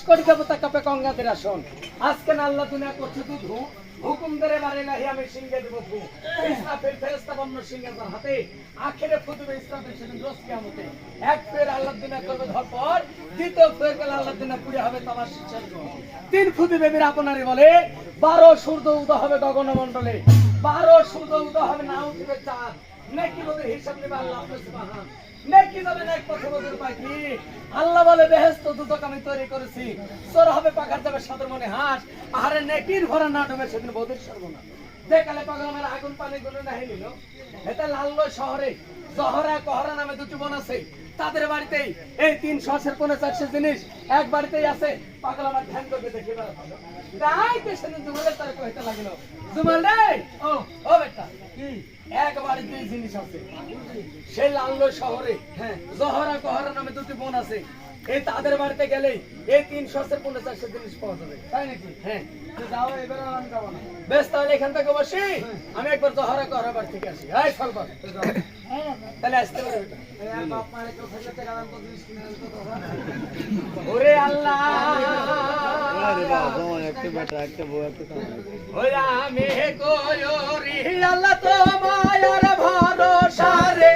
কোটি দেবতা কাপে গঙ্গাদের আসন আজকে না আল্লাহ দুনিয়া করছে দুধু হুকুম ধরে বাড়ি নাহি আমি সিংহে দেব ফু ইসরাফিল ফেরেশতা বন্য সিংহের হাতে আখেরে ফুটবে ইসরাফিল সেদিন রোজ কিয়ামতে এক ফের আল্লাহ দুনিয়া করবে ধর পর দ্বিতীয় ফের গেলে আল্লাহ দুনিয়া পুড়ে হবে তোমার শিক্ষা তিন ফুটি বেবির আপনারই বলে 12 সূর্য উদয় হবে গগনমণ্ডলে 12 সূর্য উদয় হবে না উঠবে চাঁদ নেকি বলে হিসাব নেবে আল্লাহ সুবহান নেকি যাবেন এক পথে বদর পাখি আল্লাহ বলে বেহেশত দুদক আমি তৈরি করেছি সর হবে পাখার যাবে সাদর মনে হাঁস আহারে নেকির ভরা না ডুবে সেদিন বদের সর্বনা দেখালে পাগল আমার আগুন পানি গুলো না হেলিল এটা লাল্লো শহরে জহরা কহরা নামে দুটি বোন আছে তাদের বাড়িতেই এই 300-400 জিনিস এক বাড়িতেই আছে পাগল আমার ধ্যান করবে দেখি তাই পেছনে জুমালের তার কইতে লাগিল জুমাল রে ও বেটা কি এক বাড়িতেই জিনিস আছে সেই লাল্লো শহরে হ্যাঁ জহরা কহরা নামে দুটি বোন আছে এই তাদের বাড়িতে গেলে এই 300-400 জিনিস পাওয়া যাবে তাই নাকি হ্যাঁ যাও এবার আমি যাব না বেশ তাহলে এখান থেকে বসি আমি একবার জহরা কহরা বাড়ি থেকে আসি এই সলবার তাহলে আসতে পারবে এটা এই বাপ মারে কেউ ফেলে টাকা দাম কত জিনিস কিনে আনতো ওরে আল্লাহ আরে বাবা একটা বেটা একটা বউ একটা ওরে আমি কইরি আল্লাহ তোমার ভরসা রে